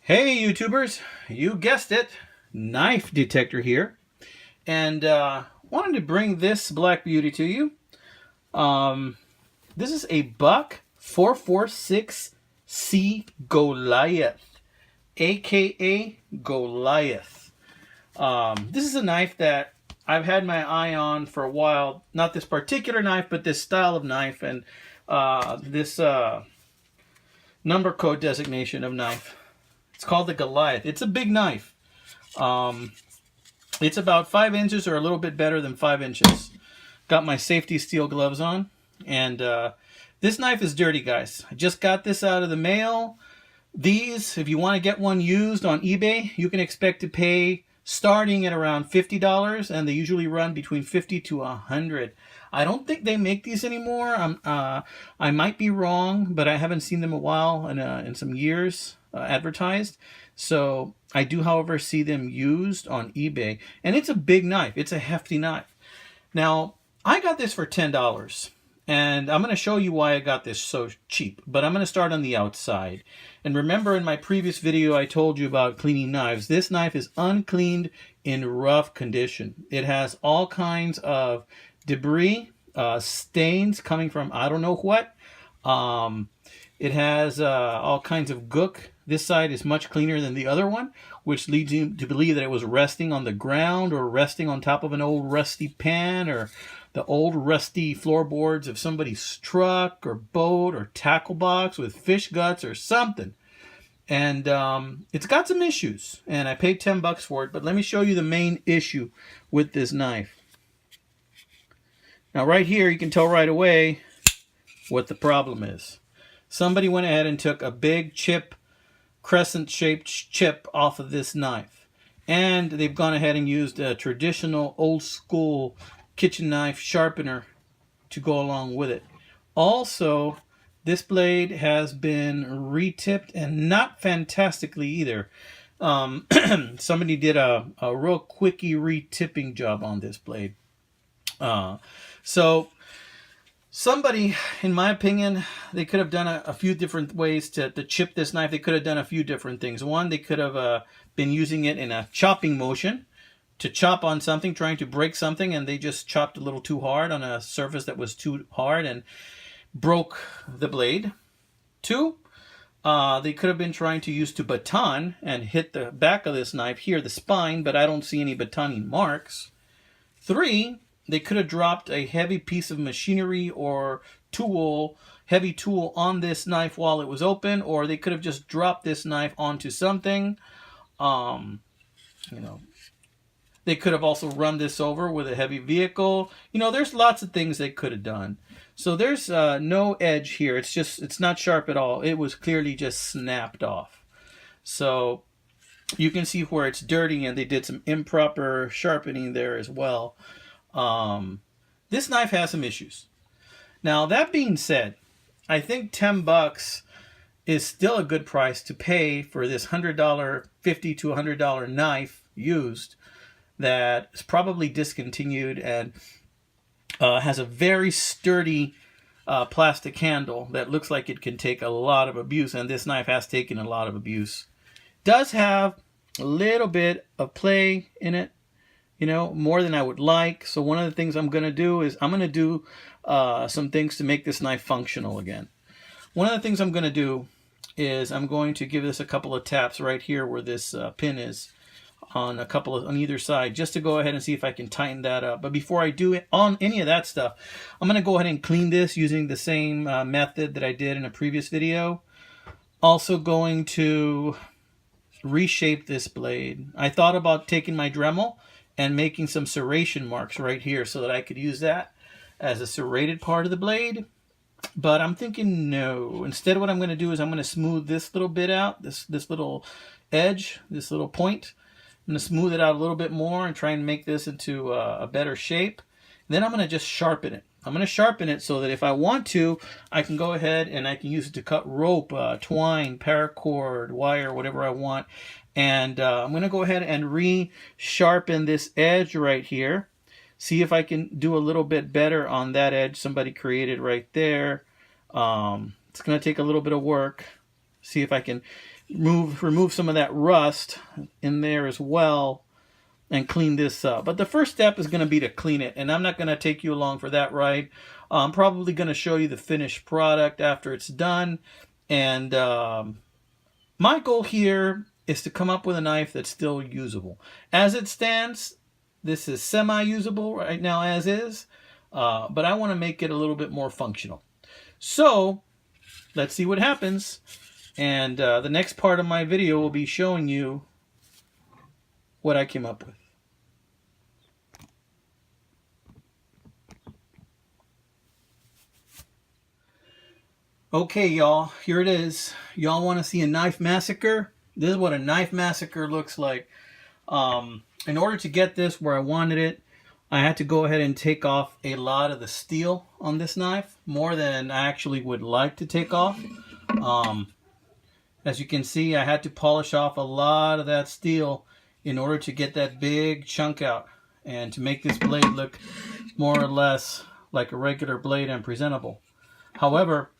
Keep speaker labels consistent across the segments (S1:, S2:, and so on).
S1: Hey YouTubers, you guessed it, knife detector here, and wanted to bring this black beauty to you. This is a Buck 446C Goliath, aka Goliath. This is a knife that I've had my eye on for a while. Not this particular knife, but this style of knife and this number code designation of knife. It's called the Goliath. It's a big knife. It's about 5 inches or a little bit better than 5 inches. Got my safety steel gloves on. And this knife is dirty, guys. I just got this out of the mail. These, if you want to get one used on eBay, you can expect to pay starting at around $50, and they usually run between $50 to $100. I don't think they make these anymore. I might be wrong, but I haven't seen them in a while, in some years advertised. So I do, however, see them used on eBay, and it's a big knife. It's a hefty knife. Now, I got this for $10. And I'm going to show you why I got this so cheap. But I'm going to start on the outside. And remember in my previous video I told you about cleaning knives. This knife is uncleaned in rough condition. It has all kinds of debris, stains coming from I don't know what. It has all kinds of gook. This side is much cleaner than the other one, which leads you to believe that it was resting on the ground or resting on top of an old rusty pan or the old rusty floorboards of somebody's truck or boat or tackle box with fish guts or something. And it's got some issues, and I paid $10 for it, but let me show you the main issue with this knife. Now right here you can tell right away what the problem is. Somebody went ahead and took a big chip, crescent-shaped chip off of this knife, and they've gone ahead and used a traditional old-school kitchen knife sharpener to go along with it. Also, this blade has been re-tipped, and not fantastically either. Somebody did a real quickie re-tipping job on this blade. So somebody, in my opinion, they could have done a few different ways to chip this knife. They could have done a few different things. One, they could have been using it in a chopping motion to chop on something, trying to break something, and they just chopped a little too hard on a surface that was too hard and broke the blade. Two, they could have been trying to use to baton and hit the back of this knife here, the spine, but I don't see any batoning marks. Three, they could have dropped a heavy piece of machinery or tool, heavy tool on this knife while it was open, or they could have just dropped this knife onto something. They could have also run this over with a heavy vehicle. There's lots of things they could have done. So there's no edge here. It's not sharp at all. It was clearly just snapped off. So you can see where it's dirty, and they did some improper sharpening there as well. This knife has some issues. Now, that being said, I think $10 is still a good price to pay for this $100, $50 to $100 knife used that is probably discontinued and has a very sturdy plastic handle that looks like it can take a lot of abuse, and this knife has taken a lot of abuse. Does have a little bit of play in it, more than I would like. So one of the things I'm going to do is I'm going to do some things to make this knife functional again. One of the things I'm going to do is I'm going to give this a couple of taps right here where this pin is, on either side, just to go ahead and see if I can tighten that up. But before I do it on any of that stuff, I'm going to go ahead and clean this using the same method that I did in a previous video. Also going to reshape this blade. I thought about taking my Dremel and making some serration marks right here so that I could use that as a serrated part of the blade. But I'm thinking no. Instead, what I'm going to do is I'm going to smooth this little bit out, this little edge, this little point. I'm going to smooth it out a little bit more and try and make this into a better shape. Then I'm going to just sharpen it. I'm going to sharpen it so that if I want to, I can go ahead and I can use it to cut rope, twine, paracord, wire, whatever I want. And I'm going to go ahead and re-sharpen this edge right here. See if I can do a little bit better on that edge somebody created right there. It's going to take a little bit of work. See if I can remove some of that rust in there as well and clean this up. But the first step is going to be to clean it, and I'm not going to take you along for that ride. I'm probably going to show you the finished product after it's done. And my goal here is to come up with a knife that's still usable. As it stands, this is semi-usable right now as is, but I want to make it a little bit more functional. So let's see what happens. And the next part of my video will be showing you what I came up with. Okay, y'all, here it is. Y'all want to see a knife massacre? This is what a knife massacre looks like. In order to get this where I wanted it, I had to go ahead and take off a lot of the steel on this knife, more than I actually would like to take off. As you can see, I had to polish off a lot of that steel in order to get that big chunk out and to make this blade look more or less like a regular blade and presentable. However,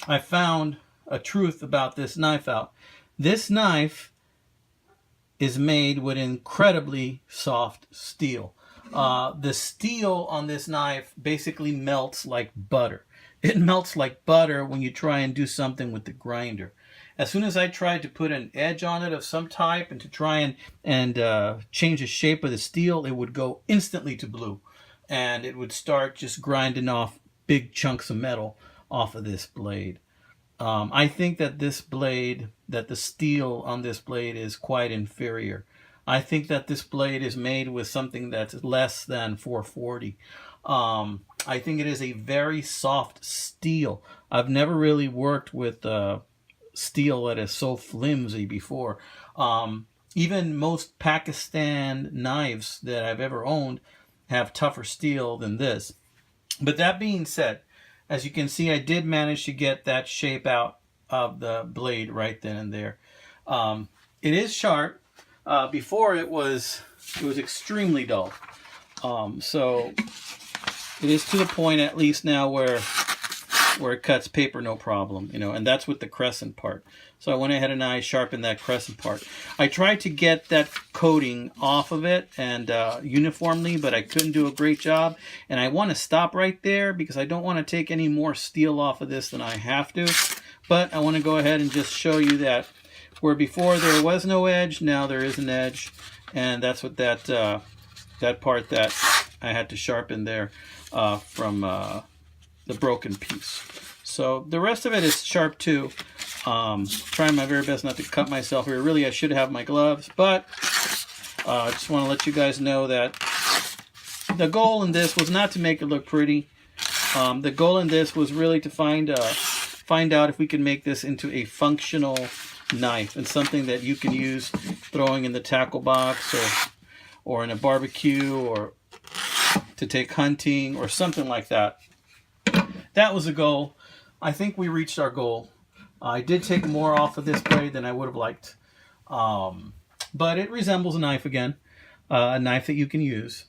S1: I found a truth about this knife out. This knife is made with incredibly soft steel. The steel on this knife basically melts like butter. It melts like butter when you try and do something with the grinder. As soon as I tried to put an edge on it of some type and to try and change the shape of the steel, it would go instantly to blue. And it would start just grinding off big chunks of metal off of this blade. I think that this blade, that the steel on this blade is quite inferior. I think that this blade is made with something that's less than 440. I think it is a very soft steel. I've never really worked with steel that is so flimsy before. Even most Pakistan knives that I've ever owned have tougher steel than this. But that being said, as you can see, I did manage to get that shape out of the blade right then and there. It is sharp. Before it was extremely dull. So it is to the point, at least now, where it cuts paper no problem, and that's with the crescent part. So I went ahead and I sharpened that crescent part. I tried to get that coating off of it and uniformly, but I couldn't do a great job. And I want to stop right there because I don't want to take any more steel off of this than I have to. But I want to go ahead and just show you that where before there was no edge, now there is an edge. And that's what that part that I had to sharpen there from the broken piece. So the rest of it is sharp too. Trying my very best not to cut myself here. Really, I should have my gloves, but I just want to let you guys know that the goal in this was not to make it look pretty. The goal in this was really to find out if we can make this into a functional knife and something that you can use throwing in the tackle box or in a barbecue or to take hunting or something like that. That was the goal. I think we reached our goal. I did take more off of this blade than I would have liked. But it resembles a knife again, a knife that you can use.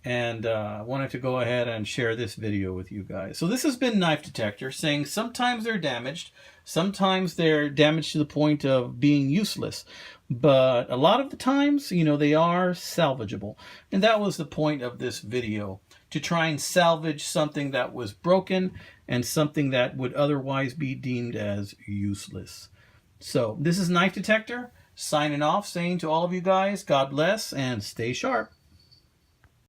S1: And I wanted to go ahead and share this video with you guys. So this has been Knife Detector, saying sometimes they're damaged. Sometimes they're damaged to the point of being useless. But a lot of the times, they are salvageable. And that was the point of this video, to try and salvage something that was broken and something that would otherwise be deemed as useless. So this is Knife Detector, signing off, saying to all of you guys, God bless and stay sharp.